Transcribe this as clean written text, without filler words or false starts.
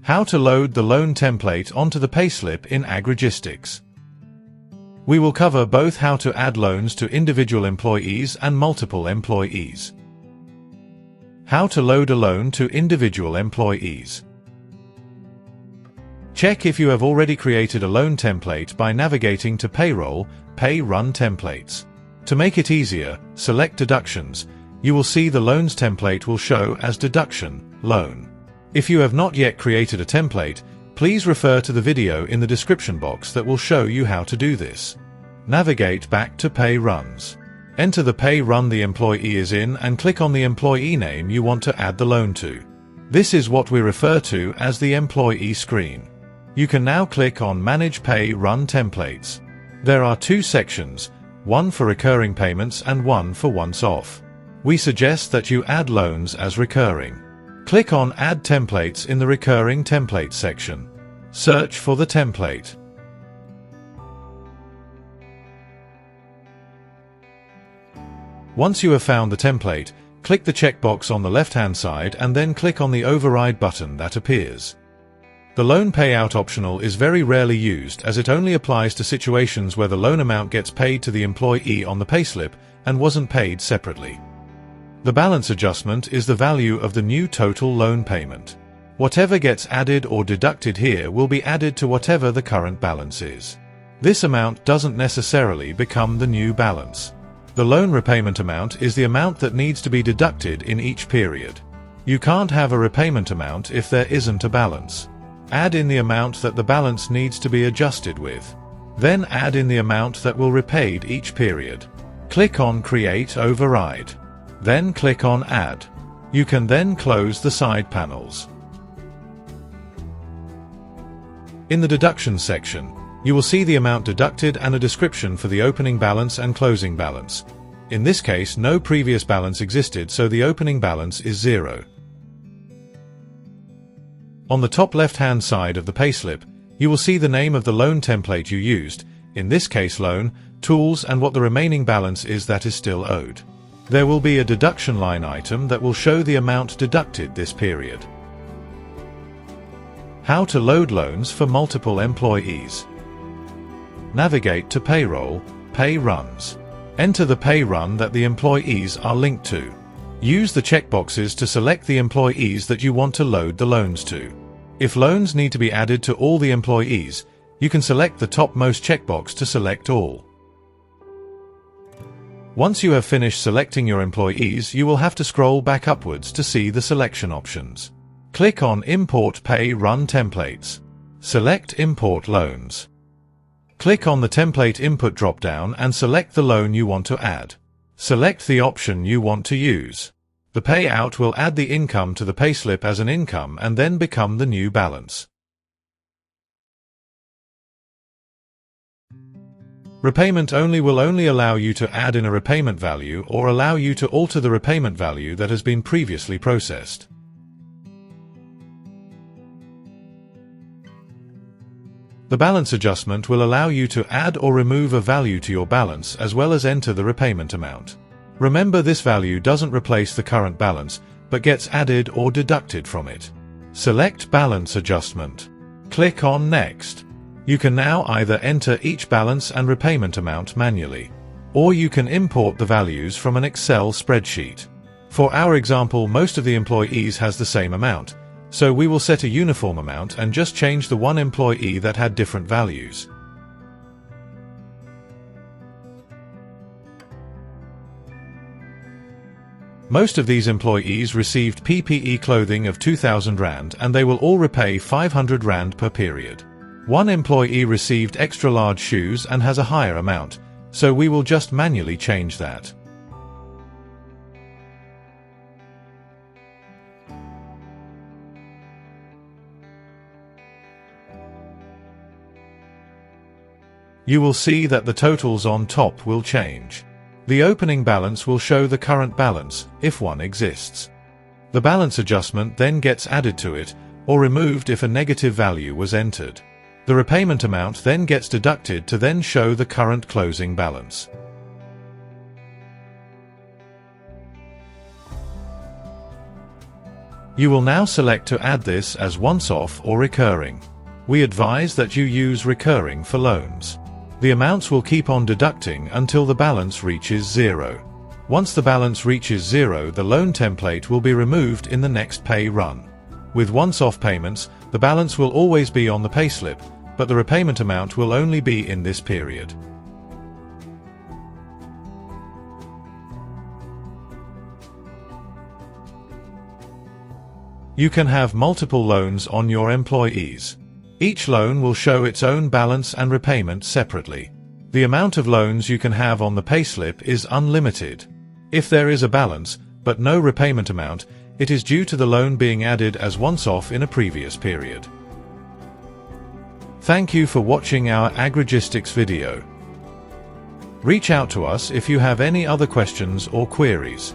How to load the loan template onto the payslip in Agrigistics. We will cover both how to add loans to individual employees and multiple employees. How to load a loan to individual employees. Check if you have already created a loan template by navigating to Payroll, Pay Run Templates. To make it easier, select Deductions. You will see the Loans template will show as Deduction, Loan. If you have not yet created a template, please refer to the video in the description box that will show you how to do this. Navigate back to Pay Runs. Enter the pay run the employee is in and click on the employee name you want to add the loan to. This is what we refer to as the employee screen. You can now click on Manage Pay Run Templates. There are two sections, one for recurring payments and one for once-off. We suggest that you add loans as recurring. Click on Add Templates in the Recurring Templates section. Search for the template. Once you have found the template, click the checkbox on the left-hand side and then click on the Override button that appears. The loan payout optional is very rarely used as it only applies to situations where the loan amount gets paid to the employee on the payslip and wasn't paid separately. The balance adjustment is the value of the new total loan payment. Whatever gets added or deducted here will be added to whatever the current balance is. This amount doesn't necessarily become the new balance. The loan repayment amount is the amount that needs to be deducted in each period. You can't have a repayment amount if there isn't a balance. Add in the amount that the balance needs to be adjusted with. Then add in the amount that will be repaid each period. Click on Create Override. Then click on Add. You can then close the side panels. In the Deductions section, you will see the amount deducted and a description for the opening balance and closing balance. In this case, no previous balance existed, so the opening balance is 0. On the top left-hand side of the payslip, you will see the name of the loan template you used, in this case loan, tools, and what the remaining balance is that is still owed. There will be a deduction line item that will show the amount deducted this period. How to load loans for multiple employees. Navigate to Payroll, Pay Runs. Enter the pay run that the employees are linked to. Use the checkboxes to select the employees that you want to load the loans to. If loans need to be added to all the employees, you can select the topmost checkbox to select all. Once you have finished selecting your employees, you will have to scroll back upwards to see the selection options. Click on Import Pay Run Templates. Select Import Loans. Click on the Template Input drop-down and select the loan you want to add. Select the option you want to use. The payout will add the income to the payslip as an income and then become the new balance. Repayment only will only allow you to add in a repayment value or allow you to alter the repayment value that has been previously processed. The balance adjustment will allow you to add or remove a value to your balance as well as enter the repayment amount. Remember, this value doesn't replace the current balance, but gets added or deducted from it. Select Balance Adjustment. Click on Next. You can now either enter each balance and repayment amount manually, or you can import the values from an Excel spreadsheet. For our example, most of the employees has the same amount, so we will set a uniform amount and just change the one employee that had different values. Most of these employees received PPE clothing of 2,000 Rand and they will all repay 500 Rand per period. One employee received extra large shoes and has a higher amount, so we will just manually change that. You will see that the totals on top will change. The opening balance will show the current balance, if one exists. The balance adjustment then gets added to it, or removed if a negative value was entered. The repayment amount then gets deducted to then show the current closing balance. You will now select to add this as once-off or recurring. We advise that you use recurring for loans. The amounts will keep on deducting until the balance reaches zero. Once the balance reaches zero, the loan template will be removed in the next pay run. With once-off payments, the balance will always be on the payslip, but the repayment amount will only be in this period. You can have multiple loans on your employees. Each loan will show its own balance and repayment separately. The amount of loans you can have on the payslip is unlimited. If there is a balance, but no repayment amount, it is due to the loan being added as once-off in a previous period. Thank you for watching our Agrigistics video. Reach out to us if you have any other questions or queries.